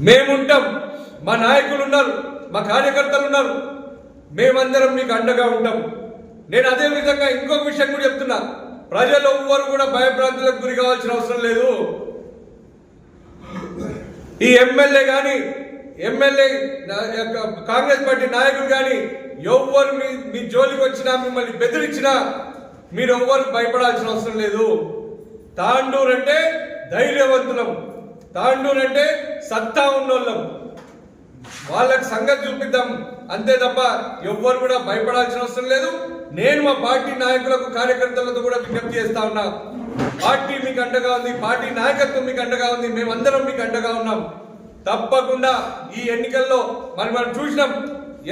మేముంటాం, మా నాయకులు ఉన్నారు, మా కార్యకర్తలు ఉన్నారు, మేమందరం మీకు అండగా ఉంటాం. నేను అదే విధంగా ఇంకొక విషయం కూడా చెప్తున్నా, ప్రజలు ఎవ్వరు కూడా భయభ్రాంతులకు గురి కావాల్సిన అవసరం లేదు. ఈ ఎమ్మెల్యే కానీ కాంగ్రెస్ పార్టీ నాయకులు కానీ ఎవ్వరు మీ జోలికి వచ్చినా, మిమ్మల్ని బెదిరించినా మీరు ఎవ్వరు భయపడాల్సిన అవసరం లేదు. తాండూరు అంటే ధైర్యవంతులం, తాండూరు అంటే సత్తా ఉన్నోళ్ళం, వాళ్ళకి సంగతి చూపిద్దాం అంతే తప్ప ఎవ్వరు కూడా భయపడాల్సిన అవసరం లేదు. నేను మా పార్టీ నాయకులకు కార్యకర్తలతో కూడా విజ్ఞప్తి చేస్తా ఉన్నా, పార్టీ మీకు అండగా ఉంది, పార్టీ నాయకత్వం మీకు అండగా ఉంది, మేమందరం మీకు అండగా ఉన్నాం. తప్పకుండా ఈ ఎన్నికల్లో మనం చూసినాం,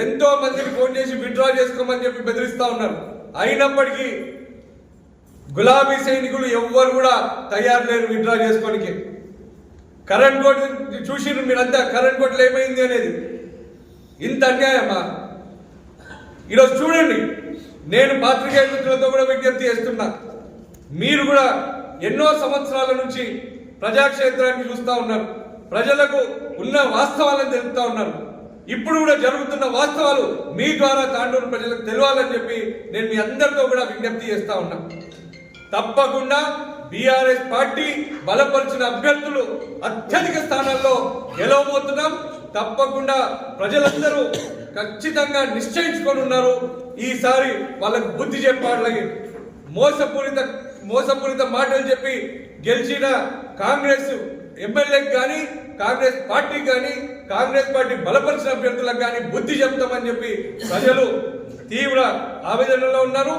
ఎంతో మందికి ఫోన్ చేసి విత్డ్రా చేసుకోమని చెప్పి బెదిరిస్తా ఉన్నారు. అయినప్పటికీ గులాబీ సైనికులు ఎవ్వరు కూడా తయారు లేరు విత్డ్రా చేసుకోనికి. కరెంట్ కోట్ చూసిరు మీరంతా, కరెంట్ కోట్లు ఏమైంది అనేది. ఇంత అన్యాయమా? ఈరోజు చూడండి, నేను పాత్రికేయ మిత్రులతో కూడా విజ్ఞప్తి చేస్తున్నా, మీరు కూడా ఎన్నో సంవత్సరాల నుంచి ప్రజాక్షేత్రాన్ని చూస్తూ ఉన్నారు, ప్రజలకు ఉన్న వాస్తవాలను తెలుపుతా ఉన్నారు. ఇప్పుడు కూడా జరుగుతున్న వాస్తవాలు మీ ద్వారా తాండూరు ప్రజలకు తెలియాలని చెప్పి నేను మీ అందరితో కూడా విజ్ఞప్తి చేస్తా ఉన్నా. తప్పకుండా బీఆర్ఎస్ పార్టీ బలపరిచిన అభ్యర్థులు అత్యధిక స్థానాల్లో గెలవబోతున్నాం. తప్పకుండా ప్రజలందరూ ఖచ్చితంగా నిశ్చయించుకొని ఉన్నారు. ఈసారి వాళ్ళకు బుద్ధి చెప్పాలి. మోసపూరిత మాటలు చెప్పి గెలిచిన కాంగ్రెస్ ఎమ్మెల్యేకి కానీ, కాంగ్రెస్ పార్టీకి కానీ, కాంగ్రెస్ పార్టీ బలపరిచిన అభ్యర్థులకు కానీ బుద్ధి చెప్తామని చెప్పి ప్రజలు తీవ్ర ఆవేదనలో ఉన్నారు.